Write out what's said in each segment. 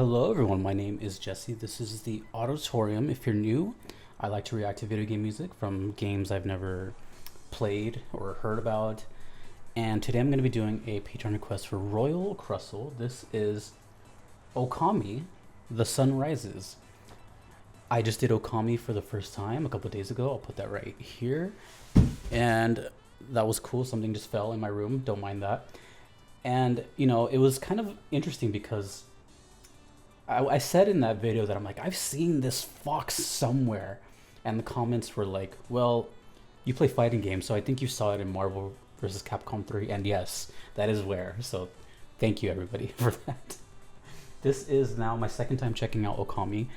Hello, everyone. My name is Jesse. This is the Auditorium. If you're new, I like to react to video game music from games I've never played or heard about. And today I'm going to be doing a Patreon request for Royal Crustle. This is Okami, The Sun Rises. I just did Okami for the first time a couple days ago. I'll put that right here. And that was cool. Something just fell in my room. Don't mind that. And, you know, it was kind of interesting because I said in that video that I'm like, I've seen this fox somewhere. And the comments were like, well, you play fighting games, so I think you saw it in Marvel vs. Capcom 3. And yes, that is where. So thank you, everybody, for that. This is now my second time checking out Okami.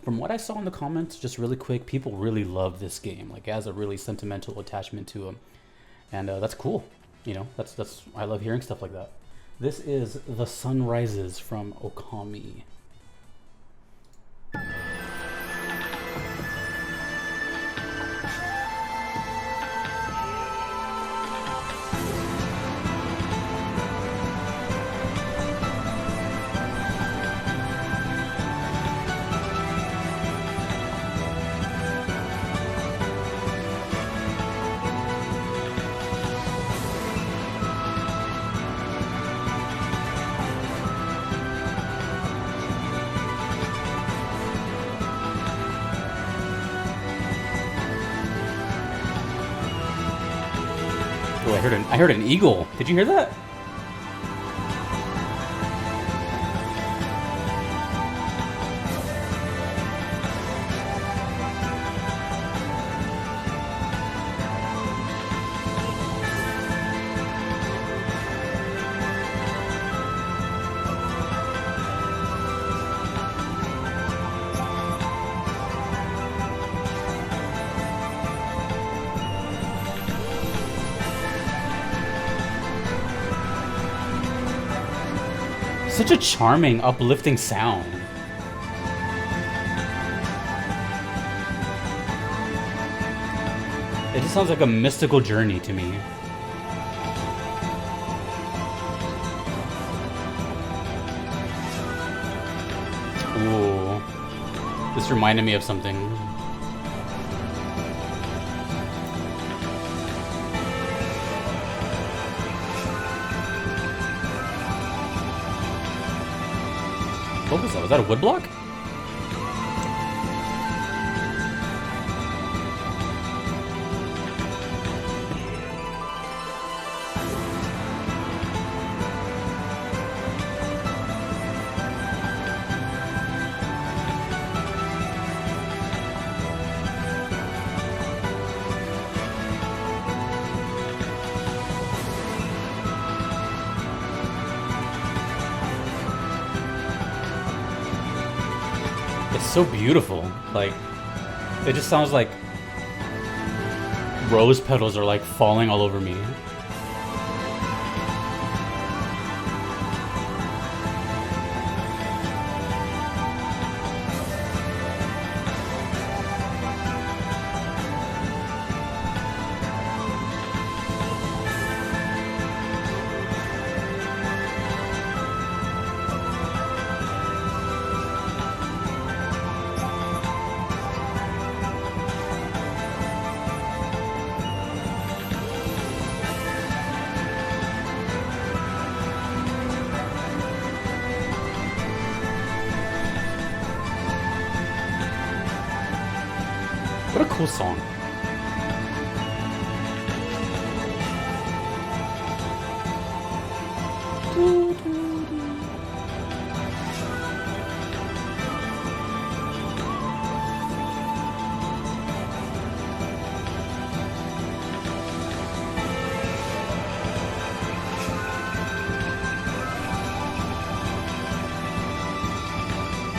From what I saw in the comments, just really quick, people really love this game. Like, it has a really sentimental attachment to them. And that's cool. You know, that's I love hearing stuff like that. This is The Sun Rises from Okami. Oh, I heard an eagle. Did you hear that? Such a charming, uplifting sound. It just sounds like a mystical journey to me. Ooh. This reminded me of something. What was that? Was that a woodblock? It's so beautiful. Like, it just sounds like rose petals are like falling all over me. What a cool song.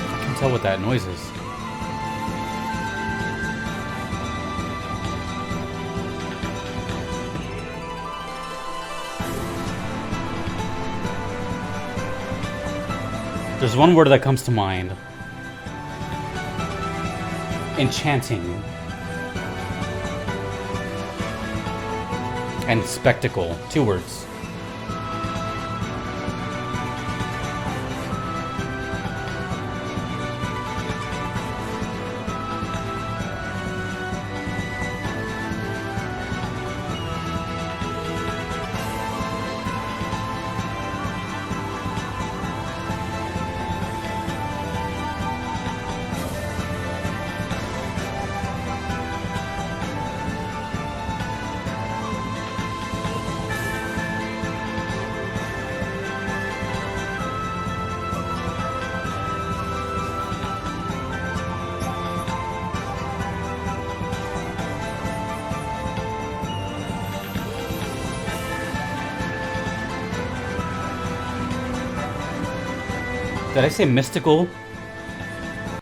I can tell what that noise is. There's one word that comes to mind. Enchanting. And spectacle. 2 words. Did I say mystical?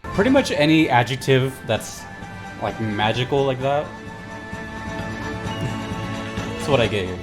Pretty much any adjective that's like magical like that. That's what I get here.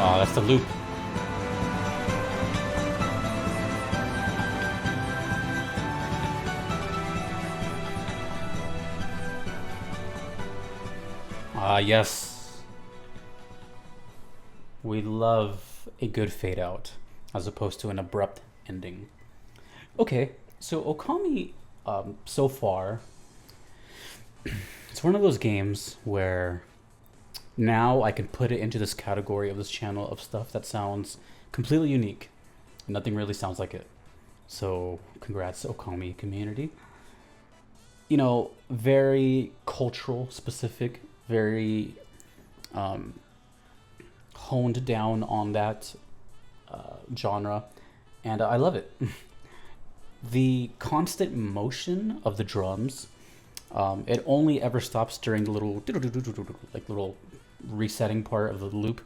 Oh, that's the loop. Ah, yes. We love a good fade out as opposed to an abrupt ending. Okay, so Okami, so far, it's one of those games where now I can put it into this category of this channel of stuff that sounds completely unique. Nothing really sounds like it. So, congrats, Okami community. You know, very cultural specific, very honed down on that genre, and I love it. The constant motion of the drums, it only ever stops during the little like little resetting part of the loop.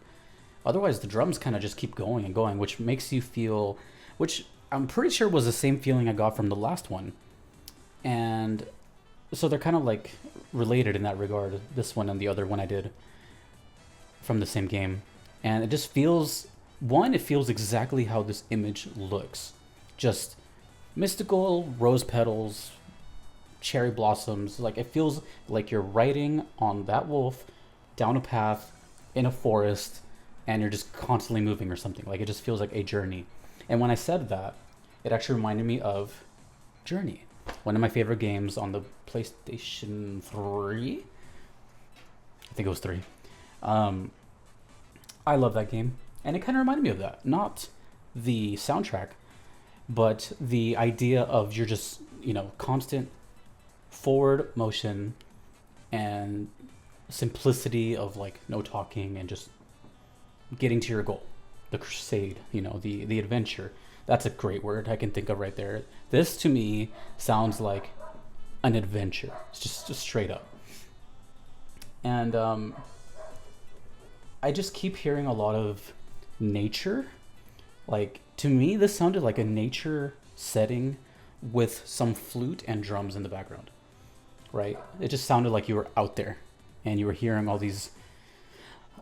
Otherwise, the drums kind of just keep going and going, which makes you feel, which I'm pretty sure was the same feeling I got from the last one. And so they're kind of like related in that regard, this one and the other one I did from the same game. And it just feels, one, it feels exactly how this image looks. Just mystical rose petals, cherry blossoms. Like, it feels like you're riding on that wolf down a path in a forest and you're just constantly moving or something. Like, it just feels like a journey. And when I said that, it actually reminded me of Journey, one of my favorite games on the PlayStation 3. I think it was 3. I love that game, and it kind of reminded me of that. Not the soundtrack, but the idea of you're just, you know, constant forward motion and simplicity of like no talking and just getting to your goal. The crusade, you know, the adventure. That's a great word I can think of right there. This to me sounds like an adventure. It's just straight up. And I just keep hearing a lot of nature. Like, to me, this sounded like a nature setting with some flute and drums in the background, right? It just sounded like you were out there and you were hearing all these.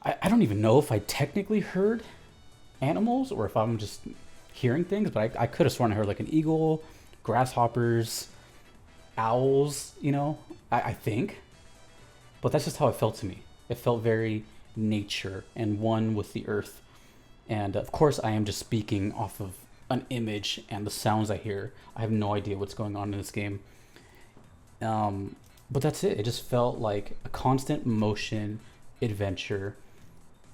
I don't even know if I technically heard animals or if I'm just hearing things, but I could have sworn I heard like an eagle, grasshoppers, owls, you know, I think. But that's just how it felt to me. It felt very nature and one with the earth. And of course, I am just speaking off of an image and the sounds I hear. I have no idea what's going on in this game. But that's it. It just felt like a constant motion adventure.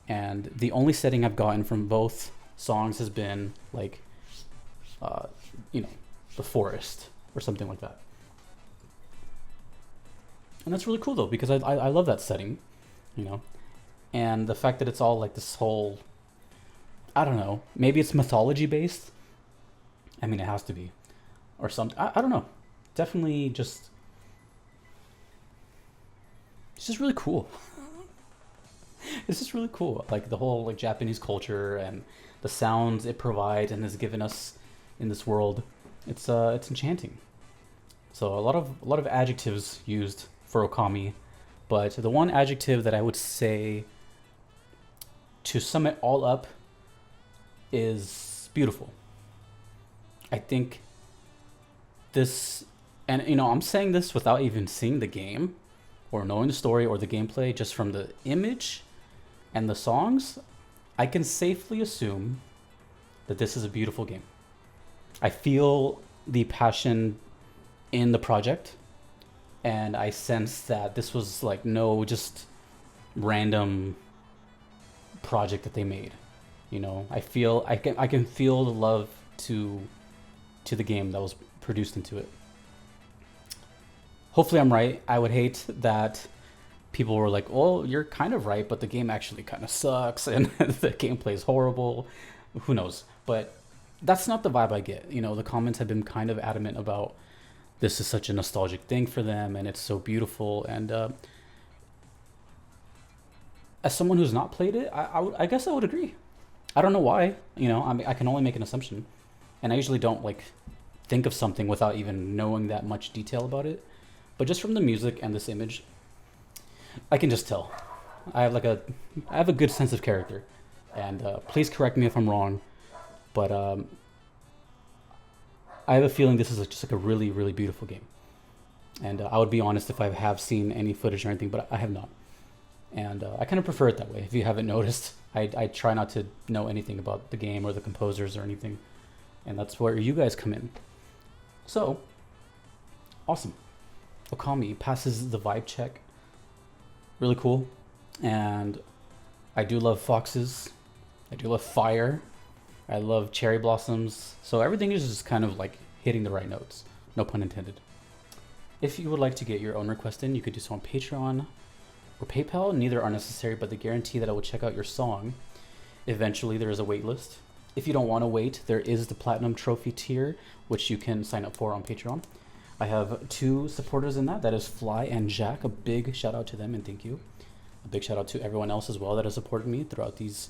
And the only setting I've gotten from both songs has been like, you know, the forest or something like that. And that's really cool though, because I love that setting, you know, and the fact that it's all like this whole, I don't know, maybe it's mythology based. I mean, it has to be, or something. I don't know. Definitely just, it's just really cool. It's just really cool. Like the whole like Japanese culture and the sounds it provides and has given us in this world. It's enchanting. So a lot of adjectives used for Okami, but the one adjective that I would say to sum it all up is beautiful. I think this, and you know, I'm saying this without even seeing the game or knowing the story or the gameplay, just from the image and the songs, I can safely assume that this is a beautiful game. I feel the passion in the project, and I sense that this was like no just random project that they made. You know, I can feel the love to the game that was produced into it. Hopefully I'm right. I would hate that people were like, "Oh, you're kind of right, but the game actually kind of sucks and the gameplay is horrible." Who knows? But that's not the vibe I get. You know, the comments have been kind of adamant about this is such a nostalgic thing for them and it's so beautiful. And as someone who's not played it, I guess I would agree. I don't know why. You know, I mean, I can only make an assumption, and I usually don't like think of something without even knowing that much detail about it. But just from the music and this image, I can just tell. I have a good sense of character, and please correct me if I'm wrong, but I have a feeling this is just like a really, really beautiful game. And I would be honest if I have seen any footage or anything, but I have not. And I kind of prefer it that way. If you haven't noticed, I try not to know anything about the game or the composers or anything, and that's where you guys come in. So, awesome. Okami passes the vibe check. Really cool. And I do love foxes. I do love fire. I love cherry blossoms. So everything is just kind of like hitting the right notes. No pun intended. If you would like to get your own request in, you could do so on Patreon or PayPal. Neither are necessary, but they guarantee that I will check out your song. Eventually, there is a wait list. If you don't want to wait, there is the Platinum Trophy tier, which you can sign up for on Patreon. I have 2 supporters in that. That is Fly and Jack. A big shout out to them and thank you. A big shout out to everyone else as well that has supported me throughout these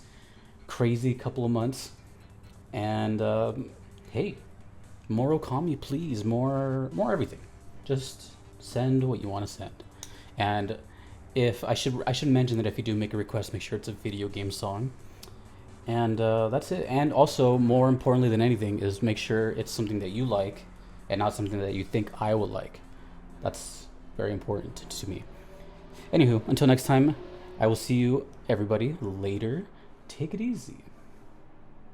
crazy couple of months. And hey, more Okami, please. More everything. Just send what you want to send. And if I should mention that if you do make a request, make sure it's a video game song. And that's it. And also, more importantly than anything, is make sure it's something that you like and not something that you think I would like. That's very important to me. Anywho, until next time, I will see you everybody later. Take it easy.